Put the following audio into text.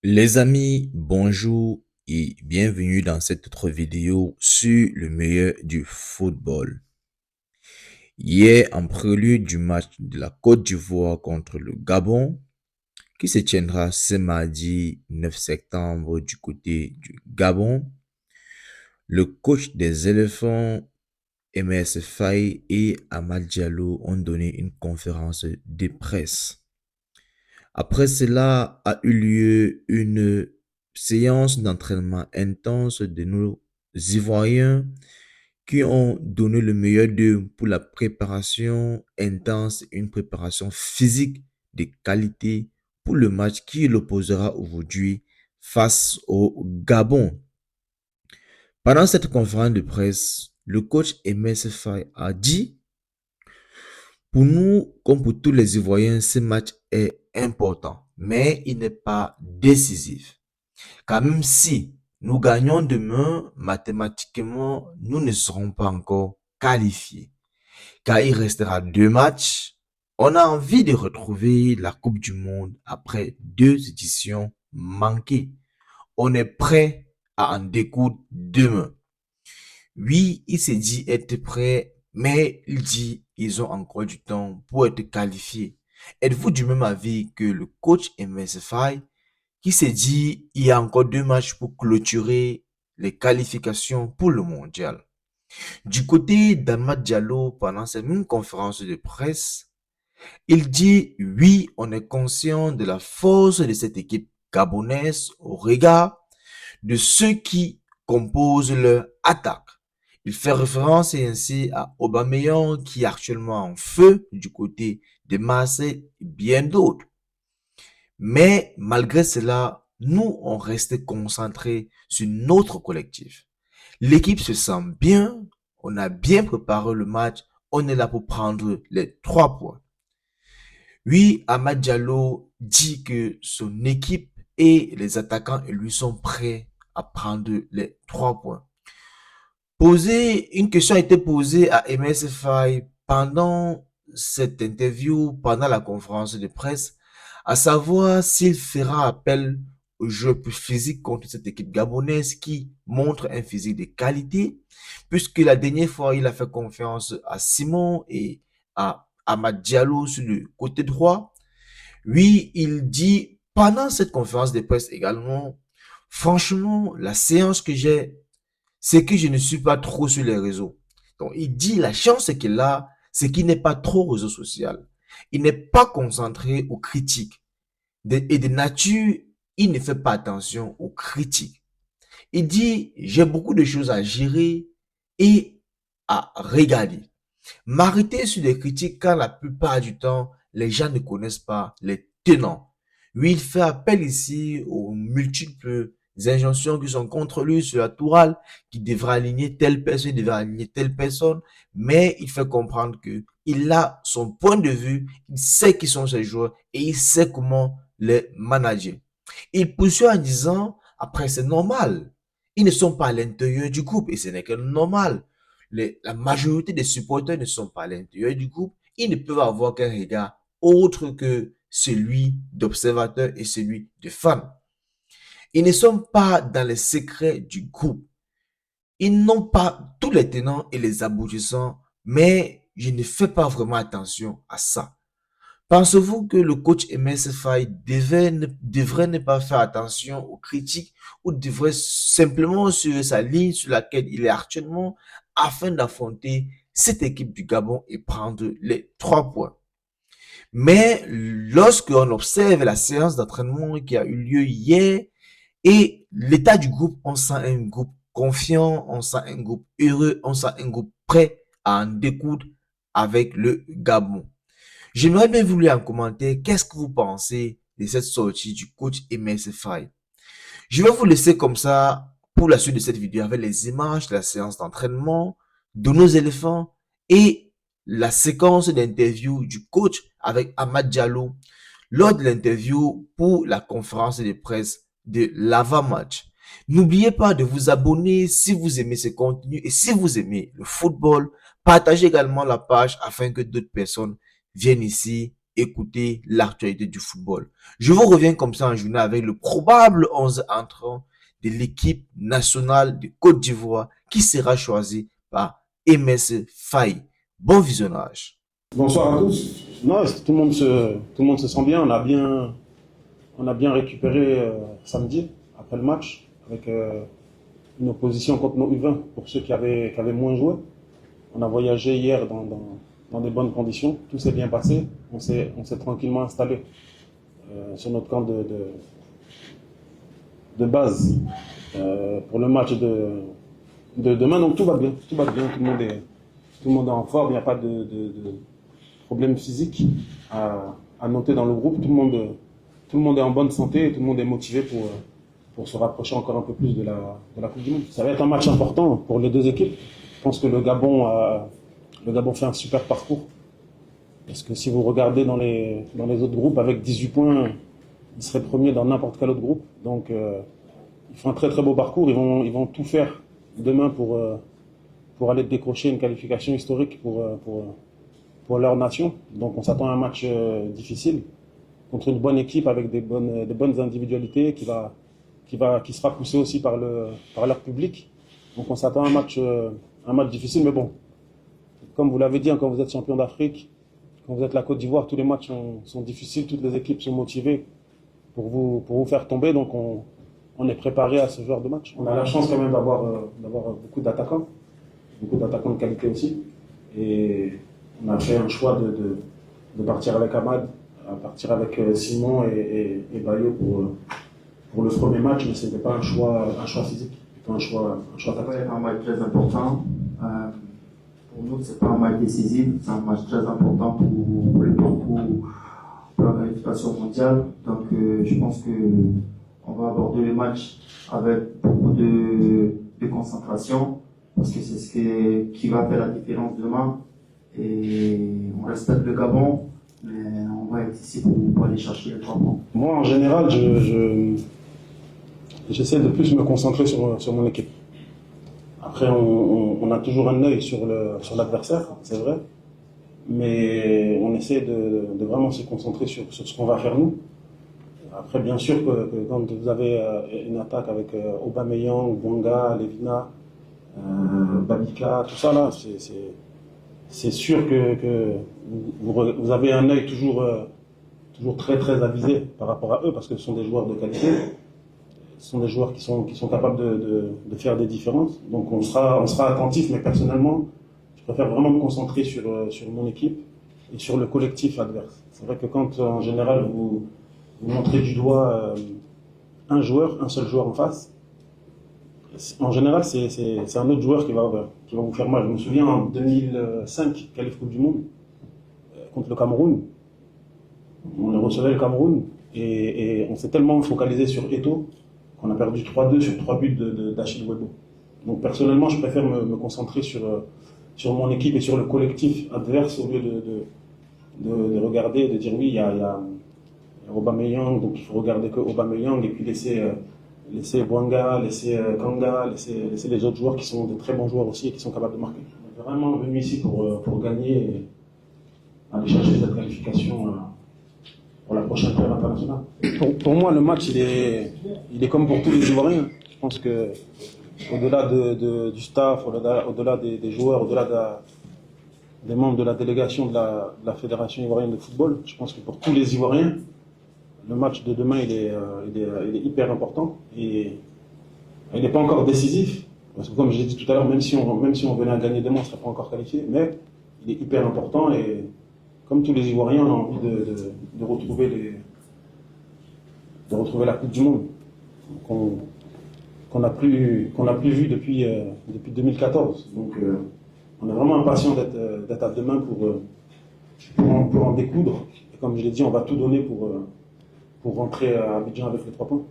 Les amis, bonjour et bienvenue dans cette autre vidéo sur le meilleur du football. Hier, en prélude du match de la Côte d'Ivoire contre le Gabon, qui se tiendra ce mardi 9 septembre du côté du Gabon, le coach des éléphants, MS Faye et Amad Diallo ont donné une conférence de presse. Après cela a eu lieu une séance d'entraînement intense de nos Ivoiriens qui ont donné le meilleur d'eux pour la préparation intense, une préparation physique de qualité pour le match qui l'opposera aujourd'hui face au Gabon. Pendant cette conférence de presse, le coach MS Faye a dit: pour nous, comme pour tous les Ivoiriens, ce match est important, mais il n'est pas décisif. Car même si nous gagnons demain, mathématiquement, nous ne serons pas encore qualifiés. Car il restera deux matchs. On a envie de retrouver la Coupe du Monde après deux éditions manquées. On est prêt à en découdre demain. Oui, il s'est dit être prêt, mais il dit ils ont encore du temps pour être qualifiés. Êtes-vous du même avis que le coach MSFI qui s'est dit il y a encore deux matchs pour clôturer les qualifications pour le mondial? Du côté d'Amad Diallo, pendant cette même conférence de presse, il dit oui, on est conscient de la force de cette équipe gabonaise au regard de ceux qui composent leur attaque. Il fait référence ainsi à Aubameyang qui est actuellement en feu du côté de Marseille et bien d'autres. Mais malgré cela, nous, on reste concentrés sur notre collectif. L'équipe se sent bien, on a bien préparé le match, on est là pour prendre les 3 points. Oui, Amad Diallo dit que son équipe et les attaquants et lui sont prêts à prendre les 3 points. Une question a été posée à MSFI pendant cette interview, pendant la conférence de presse, à savoir s'il fera appel au jeu plus physique contre cette équipe gabonaise qui montre un physique de qualité, puisque la dernière fois, il a fait confiance à Simon et à Amad Diallo sur le côté droit. Oui, il dit pendant cette conférence de presse également, franchement, la séance que j'ai, c'est que je ne suis pas trop sur les réseaux. Donc, il dit la chance qu'il a, c'est qu'il n'est pas trop réseau social. Il n'est pas concentré aux critiques. Et de nature, il ne fait pas attention aux critiques. Il dit, j'ai beaucoup de choses à gérer et à regarder. M'arrêter sur les critiques quand la plupart du temps, les gens ne connaissent pas les tenants. Oui, il fait appel ici aux multiples injonctions qui sont contre lui sur la tourelle, qui devra aligner telle personne, il devra aligner telle personne, mais il fait comprendre que il a son point de vue, il sait qui sont ses joueurs et il sait comment les manager. Il poursuit en disant, après c'est normal, ils ne sont pas à l'intérieur du groupe et ce n'est que normal. La majorité des supporters ne sont pas à l'intérieur du groupe. Ils ne peuvent avoir qu'un regard autre que celui d'observateur et celui de fan. Ils ne sont pas dans les secrets du groupe. Ils n'ont pas tous les tenants et les aboutissants, mais je ne fais pas vraiment attention à ça. Pensez-vous que le coach MSFI devrait ne pas faire attention aux critiques ou devrait simplement suivre sa ligne sur laquelle il est actuellement afin d'affronter cette équipe du Gabon et prendre les 3 points? Mais lorsque on observe la séance d'entraînement qui a eu lieu hier et l'état du groupe, on sent un groupe confiant, on sent un groupe heureux, on sent un groupe prêt à en découdre avec le Gabon. J'aimerais bien vous lire en commentaire qu'est-ce que vous pensez de cette sortie du coach MSFI. Je vais vous laisser comme ça pour la suite de cette vidéo avec les images de la séance d'entraînement de nos éléphants et la séquence d'interview du coach avec Amad Diallo lors de l'interview pour la conférence de presse de l'avant-match. N'oubliez pas de vous abonner si vous aimez ce contenu et si vous aimez le football, partagez également la page afin que d'autres personnes viennent ici écouter l'actualité du football. Je vous reviens comme ça en journée avec le probable 11 entrant de l'équipe nationale de Côte d'Ivoire qui sera choisi par MS Faye. Bon visionnage. Bonsoir à tous. Non, tout le monde se sent bien. On a bien récupéré samedi après le match avec une opposition contre nos U20 pour ceux qui avaient moins joué. On a voyagé hier dans des bonnes conditions. Tout s'est bien passé. On s'est tranquillement installé sur notre camp de base pour le match de demain. Donc tout va bien. Tout va bien. Tout le monde est en forme. Il n'y a pas de problème physique à noter dans le groupe. Tout le monde est en bonne santé et tout le monde est motivé pour se rapprocher encore un peu plus de la Coupe du Monde. Ça va être un match important pour les deux équipes. Je pense que le Gabon fait un super parcours. Parce que si vous regardez dans les autres groupes, avec 18 points, ils seraient premiers dans n'importe quel autre groupe. Donc ils font un très très beau parcours. Ils vont tout faire demain pour aller décrocher une qualification historique pour leur nation. Donc on s'attend à un match difficile contre une bonne équipe avec des bonnes individualités qui sera poussé aussi par leur public. Donc on s'attend à un match difficile, mais bon, comme vous l'avez dit, quand vous êtes champion d'Afrique, quand vous êtes la Côte d'Ivoire, tous les matchs sont difficiles, toutes les équipes sont motivées pour vous faire tomber, donc on est préparé à ce genre de match. On a la chance quand même d'avoir beaucoup d'attaquants de qualité aussi, et on a fait un choix de partir avec Ahmad, partir avec Simon et Bayo pour le premier match, mais ce n'était pas un choix physique, c'était un choix tactique. C'est un match très important. Pour nous, ce n'est pas un match décisif, c'est un match très important pour le parcours, pour la qualification mondiale. Donc, je pense qu'on va aborder le match avec beaucoup de concentration, parce que c'est ce qui va faire la différence demain. Et on respecte le Gabon, mais on va être ici pour aller chercher les 3 points. Moi, en général, j'essaie de plus me concentrer sur mon équipe. Après, on a toujours un œil sur l'adversaire, c'est vrai, mais on essaie de vraiment se concentrer sur ce qu'on va faire nous. Après, bien sûr que quand vous avez une attaque avec Aubameyang, Bonga, Levina, Babika, tout ça là, c'est sûr que vous avez un œil toujours très très avisé par rapport à eux, parce que ce sont des joueurs de qualité, ce sont des joueurs qui sont capables de faire des différences. Donc on sera attentif, mais personnellement, je préfère vraiment me concentrer sur mon équipe et sur le collectif adverse. C'est vrai que quand en général vous montrez du doigt un seul joueur en face, en général, c'est un autre joueur qui va vous faire mal. Je me souviens en 2005, qualif Coupe du Monde, contre le Cameroun. On recevait le Cameroun et on s'est tellement focalisé sur Eto'o qu'on a perdu 3-2 sur 3 buts d'Achille Webo. Donc personnellement, je préfère me concentrer sur mon équipe et sur le collectif adverse au lieu de regarder et de dire oui, il y a Aubameyang, donc il faut regarder que Aubameyang et puis laisser Bouanga, laisser Kanga, laisser les autres joueurs qui sont de très bons joueurs aussi et qui sont capables de marquer. On est vraiment venu ici pour gagner et aller chercher cette qualification pour la prochaine trêve internationale. Pour moi, le match, il est comme pour tous les Ivoiriens. Je pense que au-delà du staff, au-delà des joueurs, au-delà des membres de la délégation de la Fédération ivoirienne de football, je pense que pour tous les Ivoiriens, le match de demain, il est hyper important et il n'est pas encore décisif. Parce que comme je l'ai dit tout à l'heure, même si on venait à gagner demain, on ne serait pas encore qualifié. Mais il est hyper important et comme tous les Ivoiriens, on a envie de retrouver la Coupe du Monde qu'on n'a plus vue depuis 2014. Donc on est vraiment impatient d'être à demain pour en découdre. Et comme je l'ai dit, on va tout donner pour rentrer à Abidjan avec les 3 points.